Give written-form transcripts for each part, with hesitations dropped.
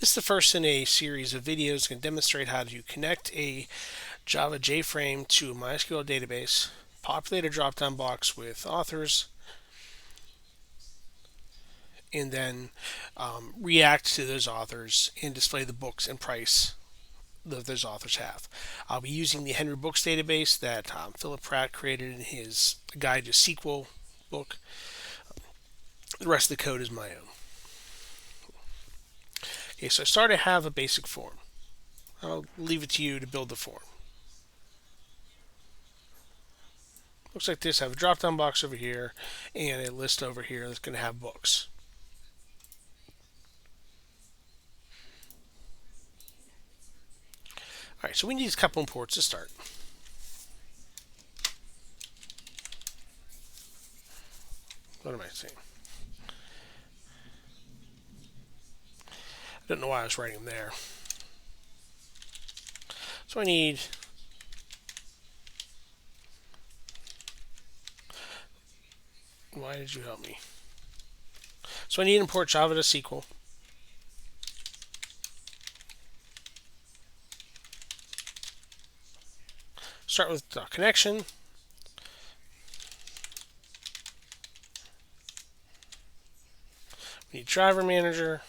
This is the first in a series of videos that can demonstrate how to connect a Java JFrame to a MySQL database, populate a drop-down box with authors, and then react to those authors and display the books and price that those authors have. I'll be using the Henry Books database that Philip Pratt created in his Guide to SQL book. The rest of the code is my own. Okay, so I start to have a basic form. I'll leave it to you to build the form. Looks like this. I have a drop-down box over here and a list over here that's going to have books. All right, so we need a couple imports to start. What am I saying? I don't know why I was writing them there. So I need why did you help me? So I need to import Java to SQL. Start with connection. We need driver manager.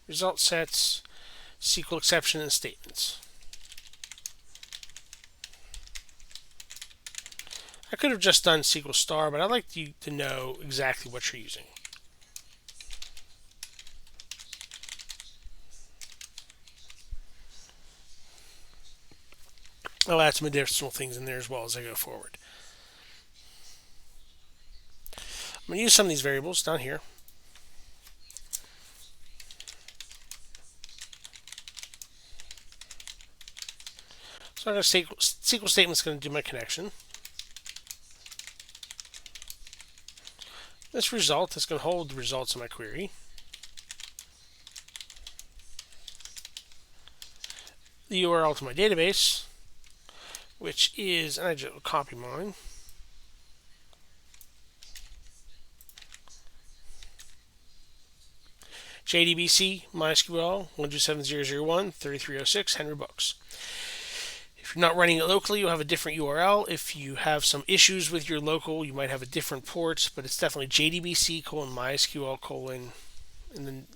Result sets, SQL exception, and statements. I could have just done SQL star, but I'd like you to know exactly what you're using. I'll add some additional things in there as well as I go forward. I'm going to use some of these variables down here. So our SQL statement is going to do my connection. This result is going to hold the results of my query. The URL to my database, which is, and I just copy mine. JDBC, MySQL, 127.0.0.1, 3306, Henry Books. If you're not running it locally, you'll have a different URL. If you have some issues with your local, you might have a different port, but it's definitely JDBC :MySQL and then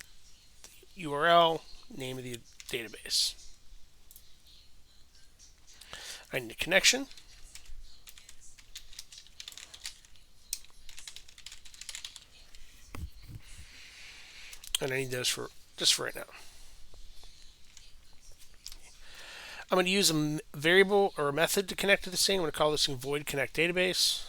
the URL, name of the database. I need a connection. And I need those for just for right now. I'm going to use a variable or a method to connect to this thing. I'm going to call this thing void connect database,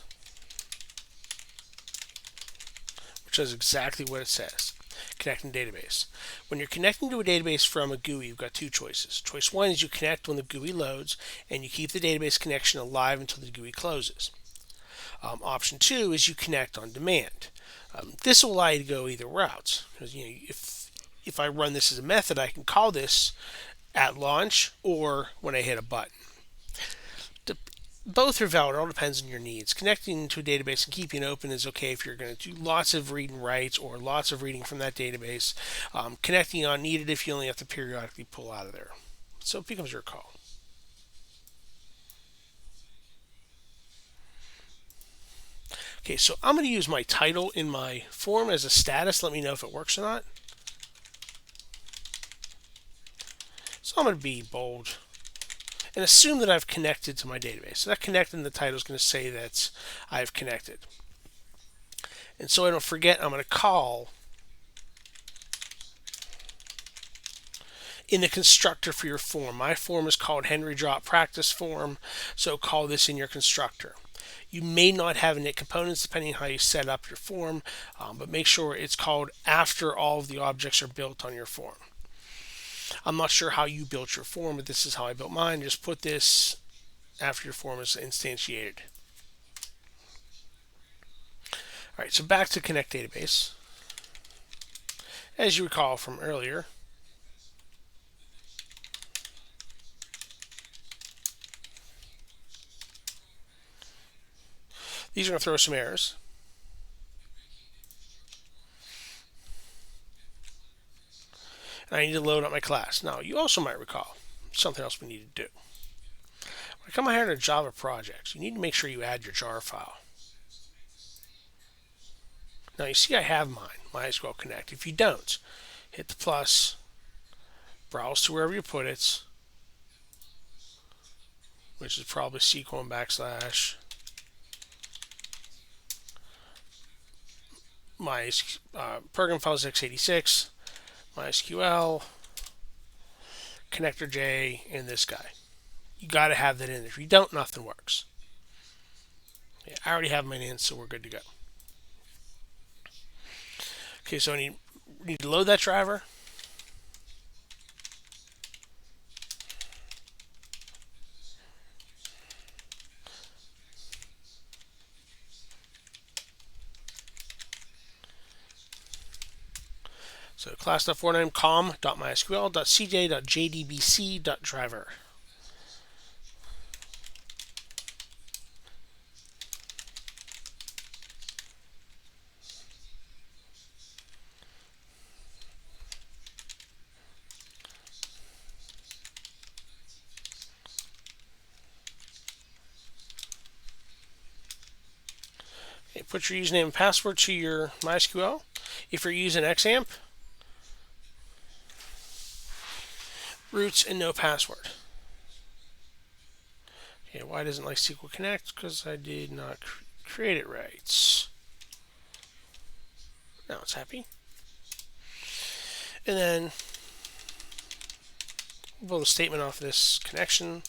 which does exactly what it says. Connecting database. When you're connecting to a database from a GUI, you've got two choices. Choice one is you connect when the GUI loads, and you keep the database connection alive until the GUI closes. Option two is you connect on demand. This will allow you to go either routes. Because if I run this as a method, I can call this at launch or when I hit a button. Both are valid. It all depends on your needs. Connecting to a database and keeping it open is okay if you're going to do lots of read and writes or lots of reading from that database. Connecting on needed if you only have to periodically pull out of there. So it becomes your call. Okay, so I'm going to use my title in my form as a status. Let me know if it works or not. So I'm going to be bold and assume that I've connected to my database. So that connected in the title is going to say that I've connected. And so I don't forget, I'm going to call in the constructor for your form. My form is called Henry Drop Practice Form, so call this in your constructor. You may not have init components depending on how you set up your form, but make sure it's called after all of the objects are built on your form. I'm not sure how you built your form, but this is how I built mine. Just put this after your form is instantiated. All right, so back to Connect Database. As you recall from earlier, these are going to throw some errors. I need to load up my class. Now, you also might recall something else we need to do. When I come here to Java projects, you need to make sure you add your jar file. Now, you see I have mine, MySQL Connect. If you don't, hit the plus, browse to wherever you put it, which is probably SQL and backslash my program files x86, MySQL, connector J, and this guy. You got to have that in there. If you don't, nothing works. Yeah, I already have mine in, so we're good to go. Okay, so I need to load that driver. So class.forname com.mysql.cj.jdbc.driver. Okay, put your username and password to your MySQL. If you're using XAMPP, roots and no password. Okay, why doesn't it like SQL Connect? Because I did not create it right. Now it's happy. And then we'll build a statement off this connection.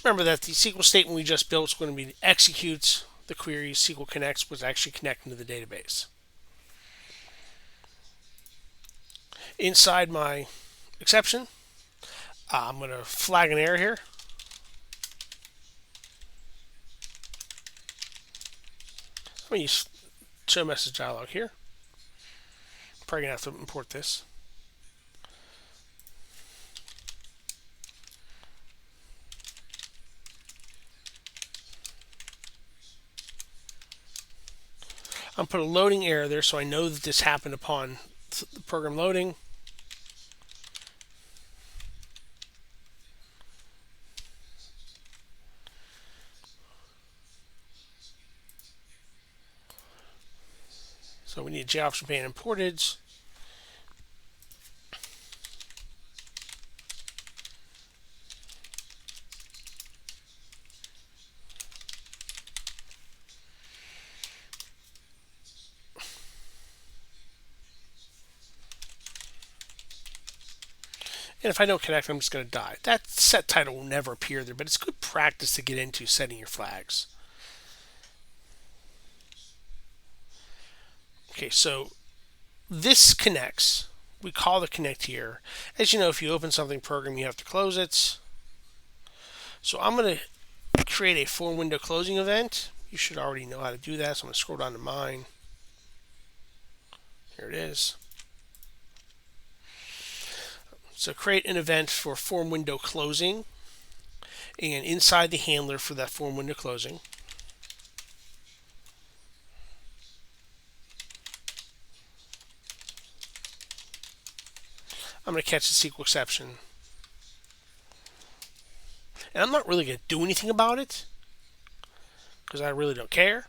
Remember that the SQL statement we just built is going to be executes the query. SQL Connects was actually connecting to the database. Inside my exception, I'm going to flag an error here. I'm going to use show message dialog here. I'm probably going to have to import this. I'm put a loading error there, so I know that this happened upon the program loading. So we need JavaFX imported. And if I don't connect, I'm just going to die. That set title will never appear there, but it's good practice to get into setting your flags. Okay, so this connects. We call the connect here. As you know, if you open something program, you have to close it. So I'm going to create a form window closing event. You should already know how to do that, so I'm going to scroll down to mine. Here it is. So create an event for form window closing, and inside the handler for that form window closing, I'm going to catch the SQL exception. And I'm not really going to do anything about it, because I really don't care.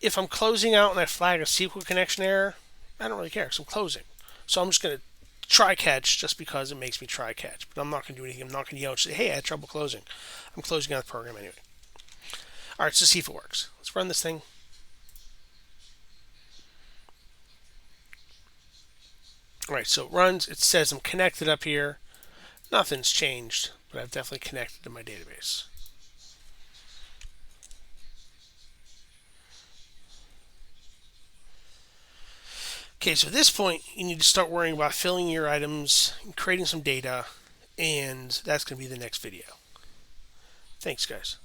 If I'm closing out and I flag a SQL connection error, I don't really care because I'm closing. So I'm just going to try catch just because it makes me try catch. But I'm not going to do anything. I'm not going to yell and say, hey, I had trouble closing. I'm closing out the program anyway. All right, so see if it works. Let's run this thing. All right, so it runs. It says I'm connected up here. Nothing's changed, but I've definitely connected to my database. Okay, so at this point, you need to start worrying about filling your items, and creating some data, and that's going to be the next video. Thanks, guys.